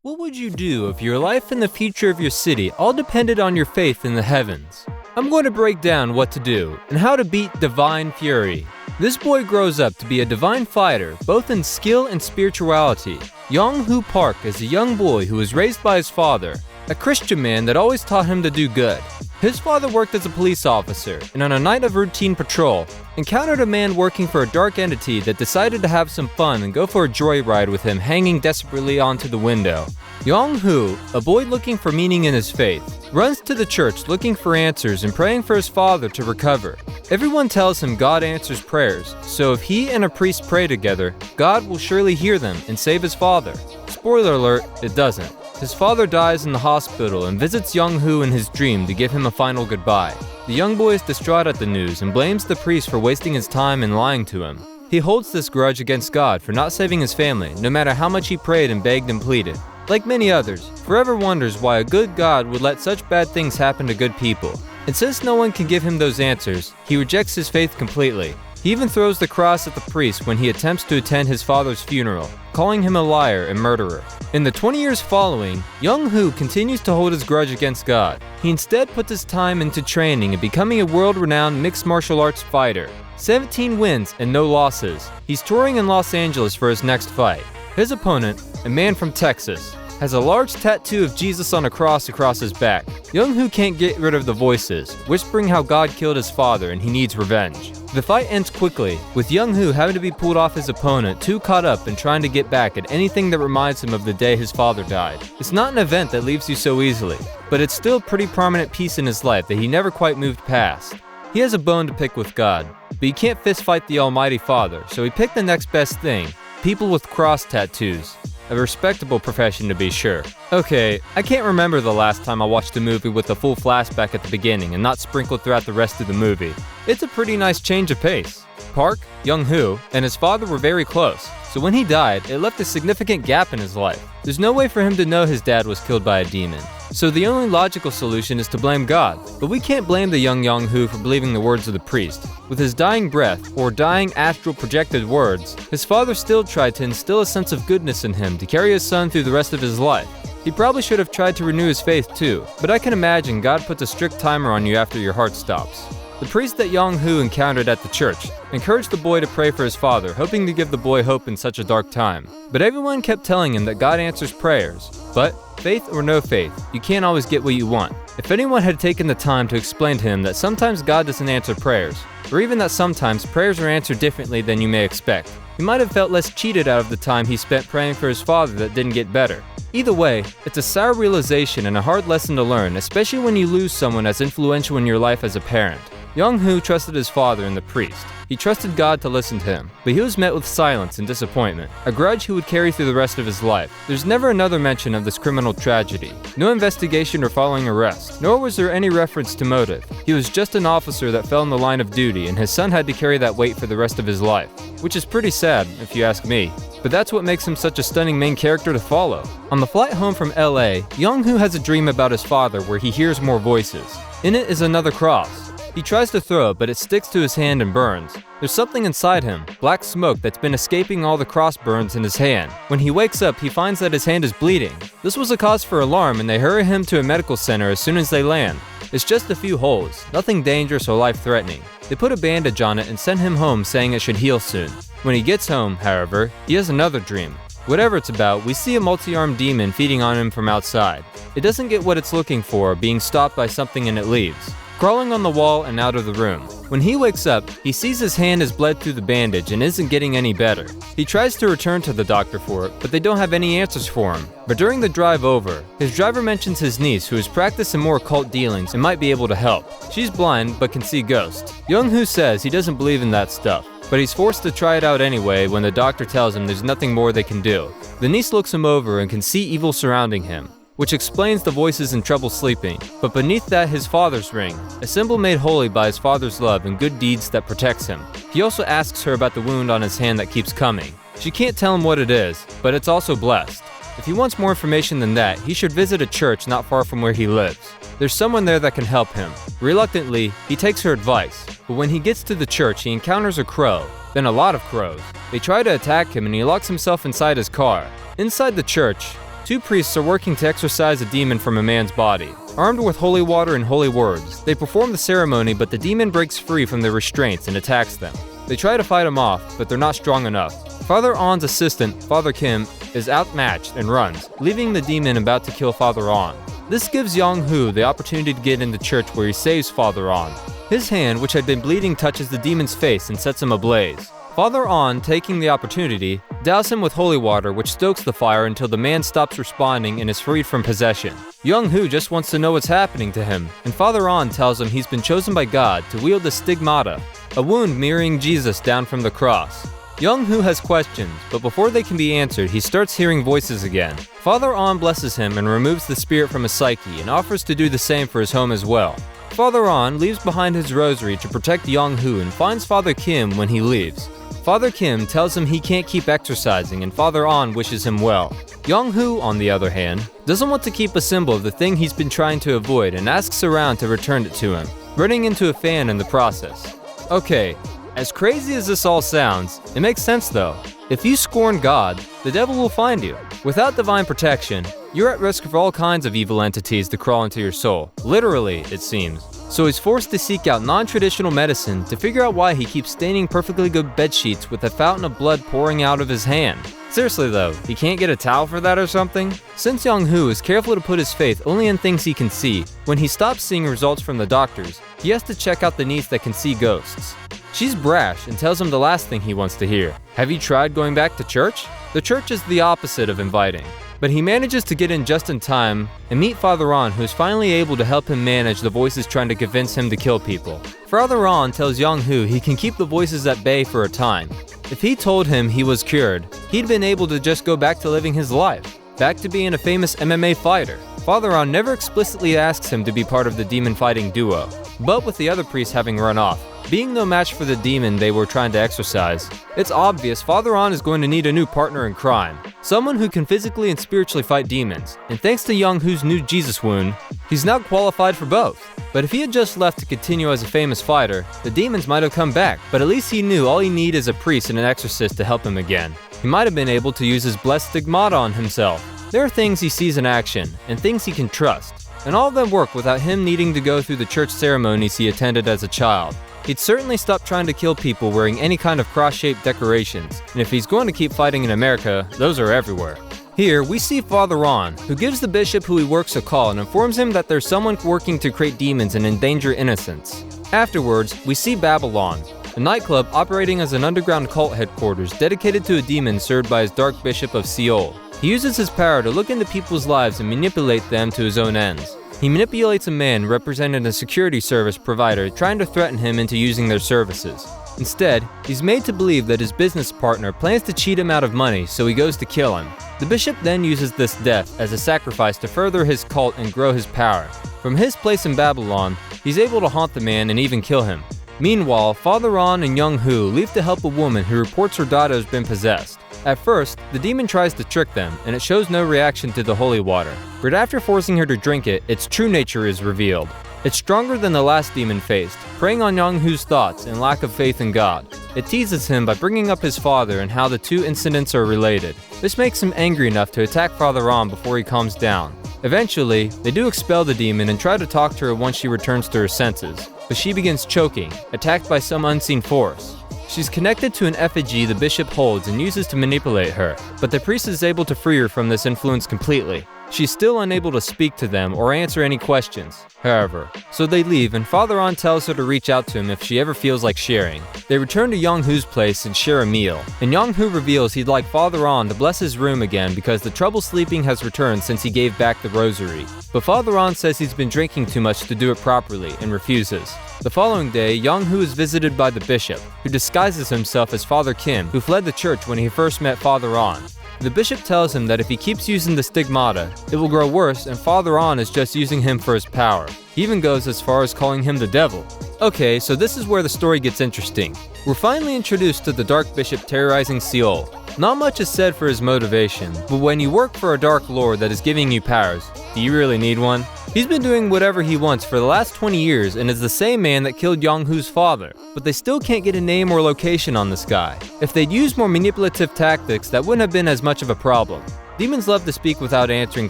What would you do if your life and the future of your city all depended on your faith in the heavens? I'm going to break down what to do and how to beat divine fury. This boy grows up to be a divine fighter, both in skill and spirituality. Young-Hoo Park is a young boy who was raised by his father, a Christian man that always taught him to do good. His father worked as a police officer, and on a night of routine patrol, encountered a man working for a dark entity that decided to have some fun and go for a joyride with him hanging desperately onto the window. Young-Hoo, a boy looking for meaning in his faith, runs to the church looking for answers and praying for his father to recover. Everyone tells him God answers prayers, so if he and a priest pray together, God will surely hear them and save his father. Spoiler alert, it doesn't. His father dies in the hospital and visits Young-Hoo in his dream to give him a final goodbye. The young boy is distraught at the news and blames the priest for wasting his time and lying to him. He holds this grudge against God for not saving his family, no matter how much he prayed and begged and pleaded. Like many others, forever wonders why a good God would let such bad things happen to good people. And since no one can give him those answers, he rejects his faith completely. He even throws the cross at the priest when he attempts to attend his father's funeral, calling him a liar and murderer. In the 20 years following, Young-Hoo continues to hold his grudge against God. He instead puts his time into training and becoming a world-renowned mixed martial arts fighter. 17 wins and no losses. He's touring in Los Angeles for his next fight. His opponent, a man from Texas, has a large tattoo of Jesus on a cross across his back. Young-Hoo can't get rid of the voices, whispering how God killed his father and he needs revenge. The fight ends quickly, with Young-Hoo having to be pulled off his opponent, too caught up in trying to get back at anything that reminds him of the day his father died. It's not an event that leaves you so easily, but it's still a pretty prominent piece in his life that he never quite moved past. He has a bone to pick with God, but he can't fistfight the Almighty Father, so he picked the next best thing: people with cross tattoos. A respectable profession to be sure. Okay, I can't remember the last time I watched a movie with a full flashback at the beginning and not sprinkled throughout the rest of the movie. It's a pretty nice change of pace. Park, Young-Hoo, and his father were very close, so when he died, it left a significant gap in his life. There's no way for him to know his dad was killed by a demon. So the only logical solution is to blame God. But we can't blame the young Young-Hoo for believing the words of the priest. With his dying breath, or dying astral projected words, his father still tried to instill a sense of goodness in him to carry his son through the rest of his life. He probably should have tried to renew his faith too, but I can imagine God puts a strict timer on you after your heart stops. The priest that Young-Hoo encountered at the church encouraged the boy to pray for his father, hoping to give the boy hope in such a dark time. But everyone kept telling him that God answers prayers. But, faith or no faith, you can't always get what you want. If anyone had taken the time to explain to him that sometimes God doesn't answer prayers, or even that sometimes prayers are answered differently than you may expect, he might have felt less cheated out of the time he spent praying for his father that didn't get better. Either way, it's a sour realization and a hard lesson to learn, especially when you lose someone as influential in your life as a parent. Young-Hoo trusted his father and the priest. He trusted God to listen to him, but he was met with silence and disappointment, a grudge he would carry through the rest of his life. There's never another mention of this criminal tragedy, no investigation or following arrest, nor was there any reference to motive. He was just an officer that fell in the line of duty, and his son had to carry that weight for the rest of his life, which is pretty sad, if you ask me. But that's what makes him such a stunning main character to follow. On the flight home from LA, Young-Hoo has a dream about his father where he hears more voices. In it is another cross. He tries to throw it, but it sticks to his hand and burns. There's something inside him, black smoke that's been escaping all the cross burns in his hand. When he wakes up, he finds that his hand is bleeding. This was a cause for alarm, and they hurry him to a medical center as soon as they land. It's just a few holes, nothing dangerous or life-threatening. They put a bandage on it and send him home saying it should heal soon. When he gets home, however, he has another dream. Whatever it's about, we see a multi-armed demon feeding on him from outside. It doesn't get what it's looking for, being stopped by something, and it leaves, crawling on the wall and out of the room. When he wakes up, he sees his hand has bled through the bandage and isn't getting any better. He tries to return to the doctor for it, but they don't have any answers for him. But during the drive over, his driver mentions his niece, who has practiced in more occult dealings and might be able to help. She's blind, but can see ghosts. Young-Hoo says he doesn't believe in that stuff, but he's forced to try it out anyway when the doctor tells him there's nothing more they can do. The niece looks him over and can see evil surrounding him, which explains the voices and trouble sleeping. But beneath that, his father's ring, a symbol made holy by his father's love and good deeds that protects him. He also asks her about the wound on his hand that keeps coming. She can't tell him what it is, but it's also blessed. If he wants more information than that, he should visit a church not far from where he lives. There's someone there that can help him. Reluctantly, he takes her advice, but when he gets to the church, he encounters a crow, then a lot of crows. They try to attack him and he locks himself inside his car. Inside the church, Two priests are working to exorcise a demon from a man's body. Armed with holy water and holy words, they perform the ceremony, but the demon breaks free from their restraints and attacks them. They try to fight him off, but they're not strong enough. Father On's assistant, Father Kim, is outmatched and runs, leaving the demon about to kill Father On. This gives Young-hoo the opportunity to get into church where he saves Father On. His hand, which had been bleeding, touches the demon's face and sets him ablaze. Father On, taking the opportunity, douse him with holy water, which stokes the fire until the man stops responding and is freed from possession. Young-hoo just wants to know what's happening to him, and Father On tells him he's been chosen by God to wield the stigmata, a wound mirroring Jesus down from the cross. Young-hoo has questions, but before they can be answered, he starts hearing voices again. Father On blesses him and removes the spirit from his psyche and offers to do the same for his home as well. Father On leaves behind his rosary to protect Young-hoo and finds Father Kim when he leaves. Father Kim tells him he can't keep exercising, and Father On wishes him well. Young-hoo, on the other hand, doesn't want to keep a symbol of the thing he's been trying to avoid and asks around to return it to him, running into a fan in the process. Okay, as crazy as this all sounds, it makes sense though. If you scorn God, the devil will find you. Without divine protection, you're at risk for all kinds of evil entities to crawl into your soul. Literally, it seems. So he's forced to seek out non-traditional medicine to figure out why he keeps staining perfectly good bedsheets with a fountain of blood pouring out of his hand. Seriously though, he can't get a towel for that or something? Since Young-hoo is careful to put his faith only in things he can see, when he stops seeing results from the doctors, he has to check out the niece that can see ghosts. She's brash and tells him the last thing he wants to hear. Have you tried going back to church? The church is the opposite of inviting. But he manages to get in just in time and meet Father On, who's finally able to help him manage the voices trying to convince him to kill people. Father On tells Young-hoo he can keep the voices at bay for a time. If he told him he was cured, he'd been able to just go back to living his life, back to being a famous MMA fighter. Father On never explicitly asks him to be part of the demon fighting duo, but with the other priests having run off, being no match for the demon they were trying to exorcise, it's obvious Father On is going to need a new partner in crime. Someone who can physically and spiritually fight demons, and thanks to Young-hoo's new Jesus wound, he's now qualified for both. But if he had just left to continue as a famous fighter, the demons might have come back, but at least he knew all he needed is a priest and an exorcist to help him again. He might have been able to use his blessed stigmata on himself. There are things he sees in action, and things he can trust, and all of them work without him needing to go through the church ceremonies he attended as a child. He'd certainly stop trying to kill people wearing any kind of cross-shaped decorations, and if he's going to keep fighting in America, those are everywhere. Here, we see Father On, who gives the bishop who he works a call and informs him that there's someone working to create demons and endanger innocents. Afterwards, we see Babylon, a nightclub operating as an underground cult headquarters dedicated to a demon served by his dark bishop of Seoul. He uses his power to look into people's lives and manipulate them to his own ends. He manipulates a man representing a security service provider trying to threaten him into using their services. Instead, he's made to believe that his business partner plans to cheat him out of money, so he goes to kill him. The bishop then uses this death as a sacrifice to further his cult and grow his power. From his place in Babylon, he's able to haunt the man and even kill him. Meanwhile, Father On and Young-hoo leave to help a woman who reports her daughter has been possessed. At first, the demon tries to trick them, and it shows no reaction to the holy water. But after forcing her to drink it, its true nature is revealed. It's stronger than the last demon faced, preying on Young-hoo's thoughts and lack of faith in God. It teases him by bringing up his father and how the two incidents are related. This makes him angry enough to attack Father On before he calms down. Eventually, they do expel the demon and try to talk to her once she returns to her senses, but she begins choking, attacked by some unseen force. She's connected to an effigy the bishop holds and uses to manipulate her, but the priest is able to free her from this influence completely. She's still unable to speak to them or answer any questions, however, so they leave and Father On tells her to reach out to him if she ever feels like sharing. They return to Young-hoo's place and share a meal, and Young-hoo reveals he'd like Father On to bless his room again because the trouble sleeping has returned since he gave back the rosary. But Father On says he's been drinking too much to do it properly and refuses. The following day, Young-hoo is visited by the bishop, who disguises himself as Father Kim, who fled the church when he first met Father On. The bishop tells him that if he keeps using the stigmata, it will grow worse and Father On is just using him for his power. He even goes as far as calling him the devil. Okay, so this is where the story gets interesting. We're finally introduced to the Dark Bishop terrorizing Seoul. Not much is said for his motivation, but when you work for a Dark Lord that is giving you powers, do you really need one? He's been doing whatever he wants for the last 20 years and is the same man that killed Young-hoo's father, but they still can't get a name or location on this guy. If they'd used more manipulative tactics, that wouldn't have been as much of a problem. Demons love to speak without answering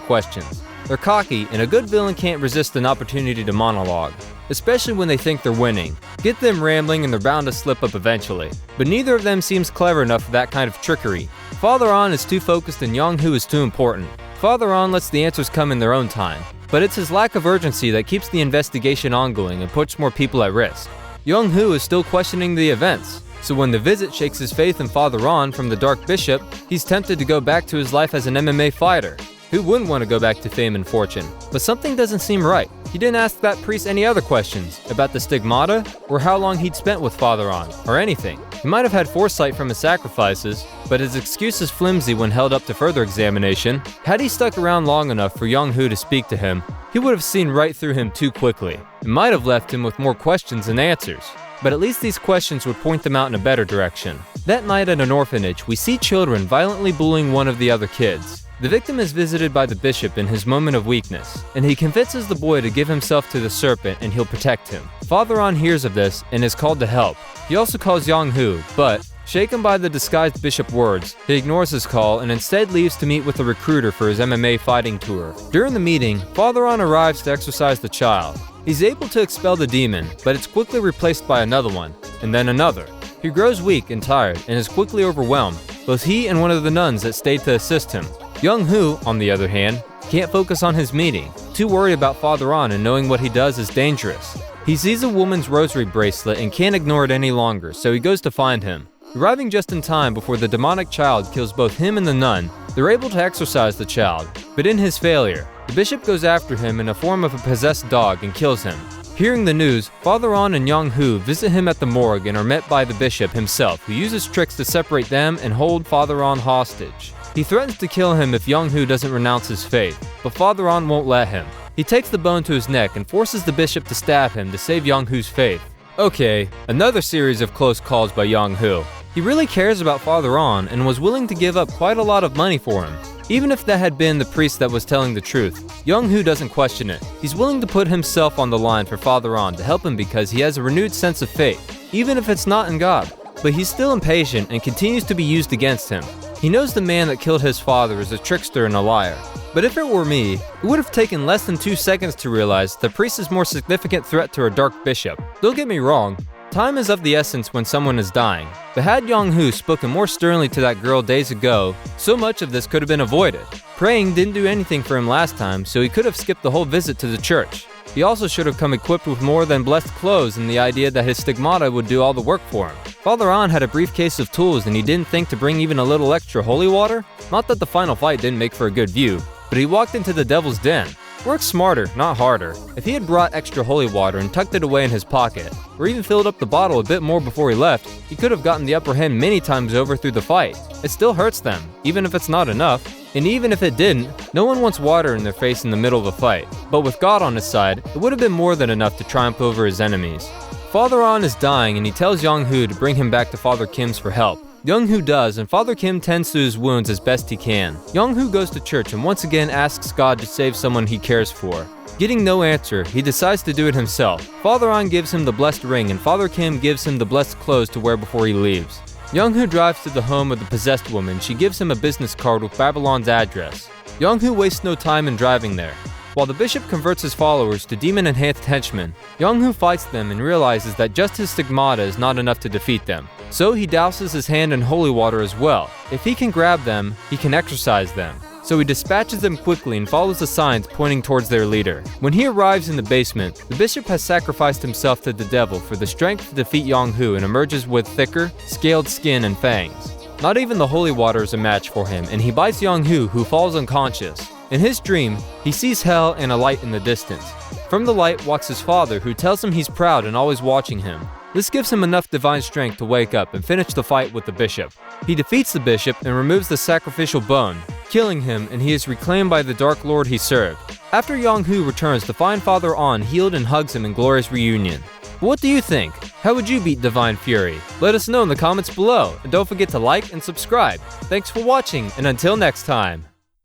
questions. They're cocky, and a good villain can't resist an opportunity to monologue, especially when they think they're winning. Get them rambling and they're bound to slip up eventually. But neither of them seems clever enough for that kind of trickery. Father On is too focused and Young-Hoo is too important. Father On lets the answers come in their own time, but it's his lack of urgency that keeps the investigation ongoing and puts more people at risk. Young-Hoo is still questioning the events, so when the visit shakes his faith in Father On from the Dark Bishop, he's tempted to go back to his life as an MMA fighter. Who wouldn't want to go back to fame and fortune? But something doesn't seem right. He didn't ask that priest any other questions about the stigmata, or how long he'd spent with Father On, or anything. He might have had foresight from his sacrifices, but his excuse is flimsy when held up to further examination. Had he stuck around long enough for Young-Hoo to speak to him, he would have seen right through him too quickly. It might have left him with more questions than answers. But at least these questions would point them out in a better direction. That night at an orphanage, we see children violently bullying one of the other kids. The victim is visited by the bishop in his moment of weakness, and he convinces the boy to give himself to the serpent and he'll protect him. Father On hears of this and is called to help. He also calls Young-Hoo, but, shaken by the disguised bishop words, he ignores his call and instead leaves to meet with a recruiter for his MMA fighting tour. During the meeting, Father On arrives to exorcise the child. He's able to expel the demon, but it's quickly replaced by another one, and then another. He grows weak and tired and is quickly overwhelmed, both he and one of the nuns that stayed to assist him. Young-Hoo, on the other hand, can't focus on his meeting, too worried about Father On and knowing what he does is dangerous. He sees a woman's rosary bracelet and can't ignore it any longer, so he goes to find him. Arriving just in time before the demonic child kills both him and the nun, they're able to exorcise the child, but in his failure, the bishop goes after him in the form of a possessed dog and kills him. Hearing the news, Father On and Young-Hoo visit him at the morgue and are met by the bishop himself, who uses tricks to separate them and hold Father On hostage. He threatens to kill him if Young-Hoo doesn't renounce his faith, but Father On won't let him. He takes the bone to his neck and forces the bishop to stab him to save Young-Hoo's faith. Okay, another series of close calls by Young-Hoo. He really cares about Father On and was willing to give up quite a lot of money for him. Even if that had been the priest that was telling the truth, Young-Hoo doesn't question it. He's willing to put himself on the line for Father On to help him because he has a renewed sense of faith, even if it's not in God. But he's still impatient and continues to be used against him. He knows the man that killed his father is a trickster and a liar. But if it were me, it would have taken less than 2 seconds to realize the priest is more significant threat to a dark bishop. Don't get me wrong, time is of the essence when someone is dying. But had Young-Hoo spoken more sternly to that girl days ago, so much of this could have been avoided. Praying didn't do anything for him last time, so he could have skipped the whole visit to the church. He also should have come equipped with more than blessed clothes and the idea that his stigmata would do all the work for him. Father On had a briefcase of tools and he didn't think to bring even a little extra holy water? Not that the final fight didn't make for a good view, but he walked into the devil's den. Work smarter, not harder. If he had brought extra holy water and tucked it away in his pocket, or even filled up the bottle a bit more before he left, he could have gotten the upper hand many times over through the fight. It still hurts them, even if it's not enough. And even if it didn't, no one wants water in their face in the middle of a fight. But with God on his side, it would have been more than enough to triumph over his enemies. Father On is dying and he tells Young-Hoo to bring him back to Father Kim's for help. Young-Hoo does, and Father Kim tends to his wounds as best he can. Young-Hoo goes to church and once again asks God to save someone he cares for. Getting no answer, he decides to do it himself. Father On gives him the blessed ring and Father Kim gives him the blessed clothes to wear before he leaves. Young-Hoo drives to the home of the possessed woman. She gives him a business card with Babylon's address. Young-Hoo wastes no time in driving there. While the bishop converts his followers to demon-enhanced henchmen, Young-Hoo fights them and realizes that just his stigmata is not enough to defeat them. So he douses his hand in holy water as well. If he can grab them, he can exorcise them. So he dispatches them quickly and follows the signs pointing towards their leader. When he arrives in the basement, the bishop has sacrificed himself to the devil for the strength to defeat Young-Hoo and emerges with thicker, scaled skin and fangs. Not even the holy water is a match for him, and he bites Young-Hoo, who falls unconscious. In his dream, he sees hell and a light in the distance. From the light walks his father, who tells him he's proud and always watching him. This gives him enough divine strength to wake up and finish the fight with the bishop. He defeats the bishop and removes the sacrificial bone, killing him, and he is reclaimed by the Dark Lord he served. After Young-Hoo returns to find Father On healed and hugs him in glorious reunion. What do you think? How would you beat Divine Fury? Let us know in the comments below, and don't forget to like and subscribe. Thanks for watching, and until next time.